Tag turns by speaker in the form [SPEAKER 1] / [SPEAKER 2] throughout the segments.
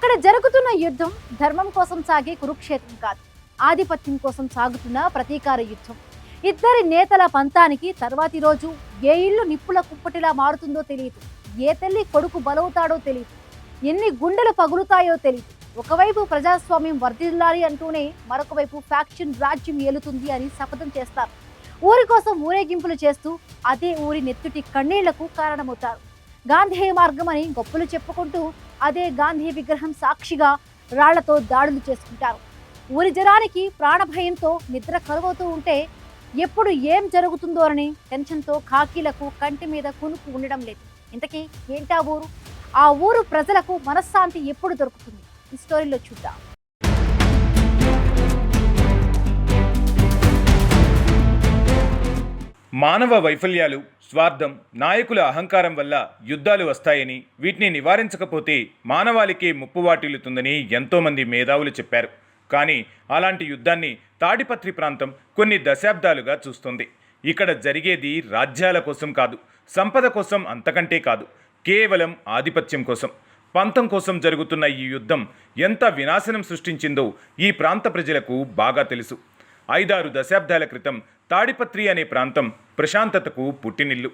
[SPEAKER 1] అక్కడ జరుగుతున్న యుద్ధం ధర్మం కోసం సాగే కురుక్షేత్రం కాదు, ఆధిపత్యం కోసం సాగుతున్న ప్రతీకార యుద్ధం. ఇద్దరి నేతల పంతానికి తర్వాతి రోజు ఏ ఇల్లు నిప్పుల కుప్పటిలా మారుతుందో తెలియదు, ఏ తల్లి కొడుకు బలవుతాడో తెలియదు, ఎన్ని గుండెలు పగులుతాయో తెలియదు. ఒకవైపు ప్రజాస్వామ్యం వర్ధిల్లాలి అంటూనే మరొక వైపు ఫ్యాక్షన్ రాజ్యం ఏలుతుంది అని శపథం చేస్తారు. ఊరి కోసం ఊరేగింపులు చేస్తూ అదే ఊరి నెత్తుటి కన్నీళ్లకు కారణమవుతారు. గాంధీ మార్గం అని గొప్పలు చెప్పుకుంటూ అదే గాంధీ విగ్రహం సాక్షిగా రాళ్లతో దాడులు చేసుకుంటారు. ఊరి జనానికి ప్రాణభయంతో నిద్ర కలుగుతూ ఉంటే ఎప్పుడు ఏం జరుగుతుందోనని టెన్షన్తో ఖాకీలకు కంటి మీద కునుకు ఉండడం లేదు. ఇంతకీ ఏంటా ఊరు? ఆ ఊరు ప్రజలకు మనశ్శాంతి ఎప్పుడు దొరుకుతుంది? ఈ స్టోరీలో చూద్దాం.
[SPEAKER 2] మానవ వైఫల్యాలు, స్వార్థం, నాయకుల అహంకారం వల్ల యుద్ధాలు వస్తాయని, వీటిని నివారించకపోతే మానవాళికి ముప్పు వాటిల్లుతుందని ఎంతోమంది మేధావులు చెప్పారు. కానీ అలాంటి యుద్ధాన్ని తాడిపత్రి ప్రాంతం కొన్ని దశాబ్దాలుగా చూస్తుంది. ఇక్కడ జరిగేది రాజ్యాల కోసం కాదు, సంపద కోసం, అంతకంటే కాదు, కేవలం ఆధిపత్యం కోసం, పంతం కోసం జరుగుతున్న ఈ యుద్ధం ఎంత వినాశనం సృష్టించిందో ఈ ప్రాంత ప్రజలకు బాగా తెలుసు. 5-6 దశాబ్దాల క్రితం తాడిపత్రి అనే ప్రాంతం ప్రశాంతతకు పుట్టినిల్లు.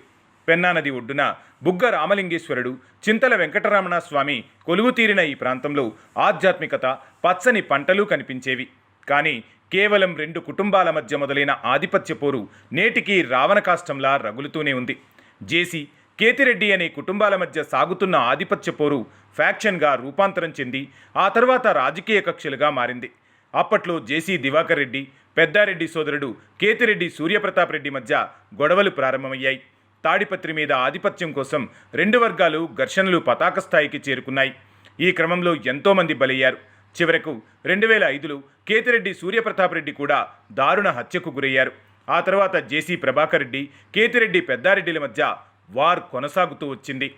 [SPEAKER 2] పెన్నా నది ఒడ్డున బుగ్గ రామలింగేశ్వరుడు, చింతల వెంకటరమణ స్వామి కొలువు తీరిన ఈ ప్రాంతంలో ఆధ్యాత్మికత, పచ్చని పంటలు కనిపించేవి. కానీ కేవలం 2 కుటుంబాల మధ్య మొదలైన ఆధిపత్య పోరు నేటికి రావణ కాష్టంలా రగులుతూనే ఉంది. జేసీ, కేతిరెడ్డి అనే కుటుంబాల మధ్య సాగుతున్న ఆధిపత్య పోరు ఫ్యాక్షన్గా రూపాంతరం చెంది ఆ తర్వాత రాజకీయ కక్షలుగా మారింది. అప్పట్లో జేసీ దివాకర్ రెడ్డి, పెద్దారెడ్డి సోదరుడు కేతిరెడ్డి సూర్యప్రతాప్ రెడ్డి మధ్య గొడవలు ప్రారంభమయ్యాయి. తాడిపత్రి మీద ఆధిపత్యం కోసం 2 వర్గాలు ఘర్షణలు పతాక స్థాయికి చేరుకున్నాయి. ఈ క్రమంలో ఎంతోమంది బలయ్యారు. చివరకు 2005లో కేతిరెడ్డి సూర్యప్రతాప్ రెడ్డి కూడా దారుణ హత్యకు గురయ్యారు. ఆ తర్వాత జేసీ ప్రభాకర్ రెడ్డి, కేతిరెడ్డి పెద్దారెడ్డిల మధ్య వార్ కొనసాగుతూ వచ్చింది.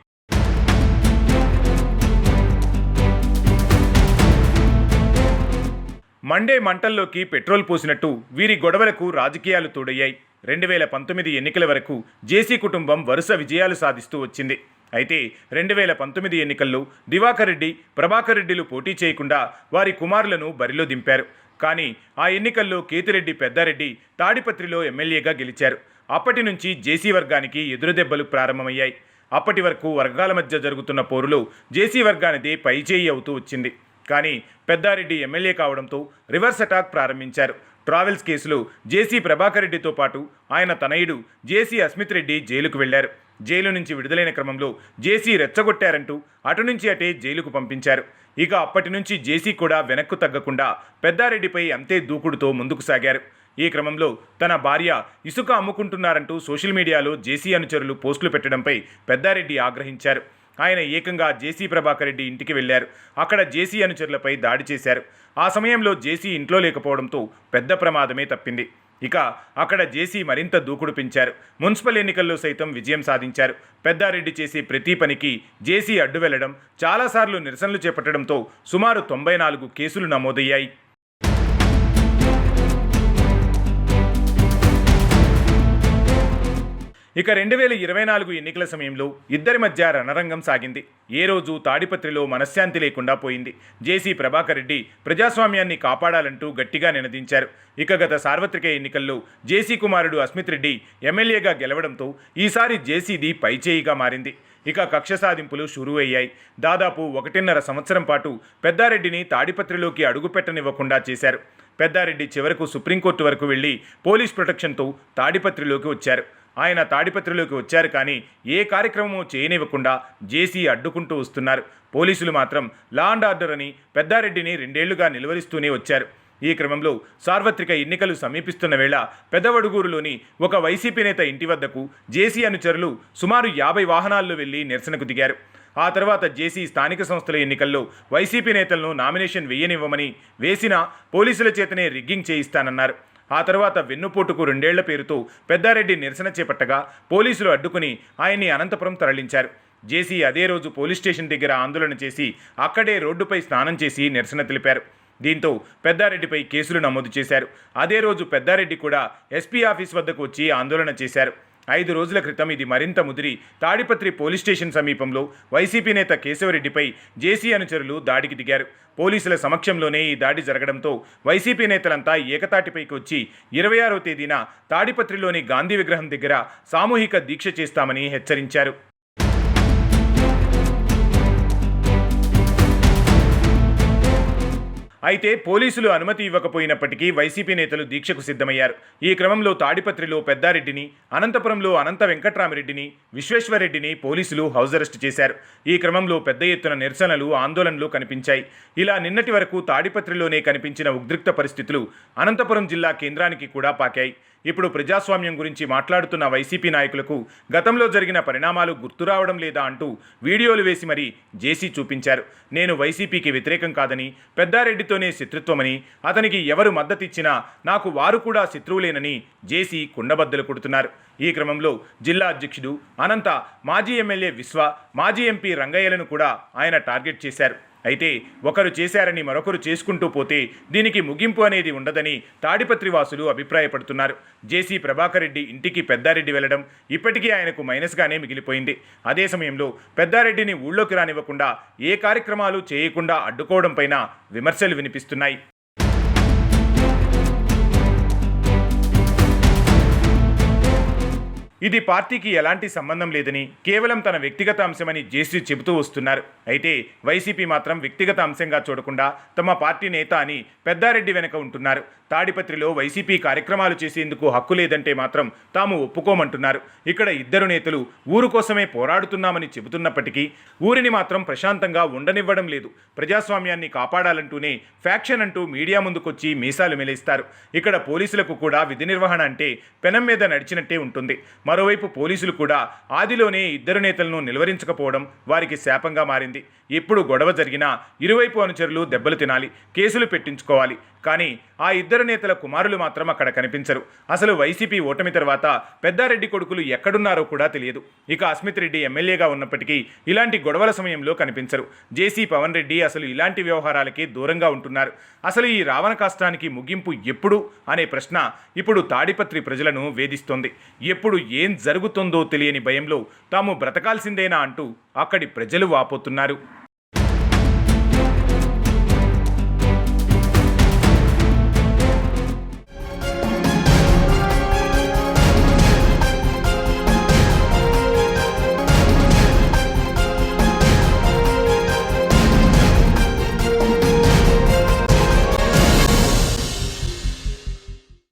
[SPEAKER 2] మండే మంటల్లోకి పెట్రోల్ పోసినట్టు వీరి గొడవలకు రాజకీయాలు తోడయ్యాయి. 2019 ఎన్నికల వరకు జేసీ కుటుంబం వరుస విజయాలు సాధిస్తూ వచ్చింది. అయితే 2019 ఎన్నికల్లో దివాకర్ రెడ్డి, ప్రభాకర్ రెడ్డిలు పోటీ చేయకుండా వారి కుమారులను బరిలో దింపారు. కానీ ఆ ఎన్నికల్లో కేతిరెడ్డి పెద్దారెడ్డి తాడిపత్రిలో ఎమ్మెల్యేగా గెలిచారు. అప్పటి నుంచి జేసీ వర్గానికి ఎదురుదెబ్బలు ప్రారంభమయ్యాయి. అప్పటి వరకు వర్గాల మధ్య జరుగుతున్న పోరులో జేసీ వర్గానిదే పైచేయి అవుతూ వచ్చింది. కానీ పెద్దారెడ్డి ఎమ్మెల్యే కావడంతో రివర్స్ అటాక్ ప్రారంభించారు. ట్రావెల్స్ కేసులో జేసీ ప్రభాకర్ రెడ్డితో పాటు ఆయన తనయుడు జేసీ అస్మిత్ రెడ్డి జైలుకు వెళ్లారు. జైలు నుంచి విడుదలైన క్రమంలో జేసీ రెచ్చగొట్టారంటూ అటు నుంచి అటే జైలుకు పంపించారు. ఇక అప్పటి నుంచి జేసీ కూడా వెనక్కు తగ్గకుండా పెద్దారెడ్డిపై అంతే దూకుడుతో ముందుకు సాగారు. ఈ క్రమంలో తన భార్య ఇసుక అమ్ముకుంటున్నారంటూ సోషల్ మీడియాలో జేసీ అనుచరులు పోస్టులు పెట్టడంపై పెద్దారెడ్డి ఆగ్రహించారు. ఆయన ఏకంగా జేసీ ప్రభాకర్ రెడ్డి ఇంటికి వెళ్లారు. అక్కడ జేసీ అనుచరులపై దాడి చేశారు. ఆ సమయంలో జేసీ ఇంట్లో లేకపోవడంతో పెద్ద ప్రమాదమే తప్పింది. ఇక అక్కడ జేసీ మరింత దూకుడు పెంచారు. మున్సిపల్ ఎన్నికల్లో సైతం విజయం సాధించారు. పెద్దారెడ్డి చేసే ప్రతి పనికి జేసీ అడ్డు వెళ్లడం, చాలాసార్లు నిరసనలు చేపట్టడంతో సుమారు 94 కేసులు నమోదయ్యాయి. ఇక 2024 ఎన్నికల సమయంలో ఇద్దరి మధ్య రణరంగం సాగింది. ఏ రోజు తాడిపత్రిలో మనశ్శాంతి లేకుండా పోయింది. జేసీ ప్రభాకర్ రెడ్డి ప్రజాస్వామ్యాన్ని కాపాడాలంటూ గట్టిగా నినదించారు. ఇక గత సార్వత్రిక ఎన్నికల్లో జేసీ కుమారుడు అస్మిత్ రెడ్డి ఎమ్మెల్యేగా గెలవడంతో ఈసారి జేసీది పైచేయిగా మారింది. ఇక కక్ష సాధింపులు షురూ అయ్యాయి. దాదాపు 1.5 సంవత్సరం పాటు పెద్దారెడ్డిని తాడిపత్రిలోకి అడుగుపెట్టనివ్వకుండా చేశారు. పెద్దారెడ్డి చివరకు సుప్రీంకోర్టు వరకు వెళ్లి పోలీస్ ప్రొటెక్షన్తో తాడిపత్రిలోకి వచ్చారు. ఆయన తాడిపత్రిలోకి వచ్చారు, కానీ ఏ కార్యక్రమమూ చేయనివ్వకుండా జేసీ అడ్డుకుంటూ వస్తున్నారు. పోలీసులు మాత్రం లా అండ్ ఆర్డర్ అని పెద్దారెడ్డిని 2 ఏళ్లుగా నిలువరిస్తూనే వచ్చారు. ఈ క్రమంలో సార్వత్రిక ఎన్నికలు సమీపిస్తున్న వేళ పెద్దవడుగూరులోని ఒక వైసీపీ నేత ఇంటి వద్దకు జేసీ అనుచరులు సుమారు 50 వాహనాల్లో వెళ్లి నిరసనకు దిగారు. ఆ తర్వాత జేసీ స్థానిక సంస్థల ఎన్నికల్లో వైసీపీ నేతలను నామినేషన్ వేయనివ్వమని, వేసినా పోలీసుల చేతనే రిగ్గింగ్ చేయిస్తానన్నారు. ఆ తర్వాత వెన్నుపోటుకు 2 ఏళ్ల పేరుతో పెద్దారెడ్డి నిరసన చేపట్టగా పోలీసులు అడ్డుకుని ఆయన్ని అనంతపురం తరలించారు. జేసీ అదే రోజు పోలీస్ స్టేషన్ దగ్గర ఆందోళన చేసి అక్కడే రోడ్డుపై స్నానం చేసి నిరసన తెలిపారు. దీంతో పెద్దారెడ్డిపై కేసులు నమోదు చేశారు. అదే రోజు పెద్దారెడ్డి కూడా ఎస్పీ ఆఫీస్ వద్దకు వచ్చి ఆందోళన చేశారు. 5 రోజుల క్రితం ఇది మరింత ముదిరి తాడిపత్రి పోలీస్ స్టేషన్ సమీపంలో వైసీపీ నేత కేశవరెడ్డిపై జేసీ అనుచరులు దాడికి దిగారు. పోలీసుల సమక్షంలోనే ఈ దాడి జరగడంతో వైసీపీ నేతలంతా ఏకతాటిపైకి వచ్చి 26వ తేదీన తాడిపత్రిలోని గాంధీ విగ్రహం దగ్గర సామూహిక దీక్ష చేస్తామని హెచ్చరించారు. అయితే పోలీసులు అనుమతి ఇవ్వకపోయినప్పటికీ వైసీపీ నేతలు దీక్షకు సిద్ధమయ్యారు. ఈ క్రమంలో తాడిపత్రిలో పెద్దారెడ్డిని, అనంతపురంలో అనంత వెంకట్రామిరెడ్డిని, విశ్వేశ్వరరెడ్డిని పోలీసులు హౌస్ అరెస్ట్ చేశారు. ఈ క్రమంలో పెద్ద ఎత్తున నిరసనలు, ఆందోళనలు కనిపించాయి. ఇలా నిన్నటి వరకు తాడిపత్రిలోనే కనిపించిన ఉద్రిక్త పరిస్థితులు అనంతపురం జిల్లా కేంద్రానికి కూడా పాకాయి. ఇప్పుడు ప్రజాస్వామ్యం గురించి మాట్లాడుతున్న వైసీపీ నాయకులకు గతంలో జరిగిన పరిణామాలు గుర్తురావడం లేదా అంటూ వీడియోలు వేసి మరీ జేసీ చూపించారు. నేను వైసీపీకి వ్యతిరేకం కాదని, పెద్దారెడ్డితోనే శత్రుత్వమని, అతనికి ఎవరు మద్దతిచ్చినా నాకు వారు కూడా శత్రువులేనని జేసీ కుండబద్దలు కొడుతున్నారు. ఈ క్రమంలో జిల్లా అధ్యక్షుడు అనంత, మాజీ ఎమ్మెల్యే విశ్వ, మాజీ ఎంపీ రంగయ్యలను కూడా ఆయన టార్గెట్ చేశారు. అయితే ఒకరు చేశారని మరొకరు చేసుకుంటూ పోతే దీనికి ముగింపు అనేది ఉండదని తాడిపత్రి వాసులు అభిప్రాయపడుతున్నారు. జేసీ ప్రభాకర్ రెడ్డి ఇంటికి పెద్దారెడ్డి వెళ్లడం ఇప్పటికీ ఆయనకు మైనస్గానే మిగిలిపోయింది. అదే సమయంలో పెద్దారెడ్డిని ఊళ్ళోకి రానివ్వకుండా ఏ కార్యక్రమాలు చేయకుండా అడ్డుకోవడం పైన విమర్శలు వినిపిస్తున్నాయి. ఇది పార్టీకి ఎలాంటి సంబంధం లేదని, కేవలం తన వ్యక్తిగత అంశమని జేసీ చెబుతూ వస్తున్నారు. అయితే వైసీపీ మాత్రం వ్యక్తిగత అంశంగా చూడకుండా తమ పార్టీ నేత అని పెద్దారెడ్డి వెనక ఉంటున్నారు. తాడిపత్రిలో వైసీపీ కార్యక్రమాలు చేసేందుకు హక్కు లేదంటే మాత్రం తాము ఒప్పుకోమంటున్నారు. ఇక్కడ ఇద్దరు నేతలు ఊరు కోసమే పోరాడుతున్నామని చెబుతున్నప్పటికీ ఊరిని మాత్రం ప్రశాంతంగా ఉండనివ్వడం లేదు. ప్రజాస్వామ్యాన్ని కాపాడాలంటూనే ఫ్యాక్షన్ అంటూ మీడియా ముందుకొచ్చి మీసాలు మెలేస్తారు. ఇక్కడ పోలీసులకు కూడా విధి నిర్వహణ అంటే పెనం మీద నడిచినట్టే ఉంటుంది. మరోవైపు పోలీసులు కూడా ఆదిలోనే ఇద్దరు నేతలను నిలువరించకపోవడం వారికి శాపంగా మారింది. ఎప్పుడు గొడవ జరిగినా ఇరువైపు అనుచరులు దెబ్బలు తినాలి, కేసులు పెట్టించుకోవాలి. కానీ ఆ ఇద్దరు నేతల కుమారులు మాత్రం అక్కడ కనిపించరు. అసలు వైసీపీ ఓటమి తర్వాత పెద్దారెడ్డి కొడుకులు ఎక్కడున్నారో కూడా తెలియదు. ఇక అస్మిత్ రెడ్డి ఎమ్మెల్యేగా ఉన్నప్పటికీ ఇలాంటి గొడవల సమయంలో కనిపించరు. జేసీ పవన్ రెడ్డి అసలు ఇలాంటి వ్యవహారాలకి దూరంగా ఉంటున్నారు. అసలు ఈ రావణ కాష్టానికి ముగింపు ఎప్పుడు అనే ప్రశ్న ఇప్పుడు తాడిపత్రి ప్రజలను వేధిస్తోంది. ఎప్పుడు ఏం జరుగుతుందో తెలియని భయంలో తాము బ్రతకాల్సిందేనా అంటూ అక్కడి ప్రజలు వాపోతున్నారు.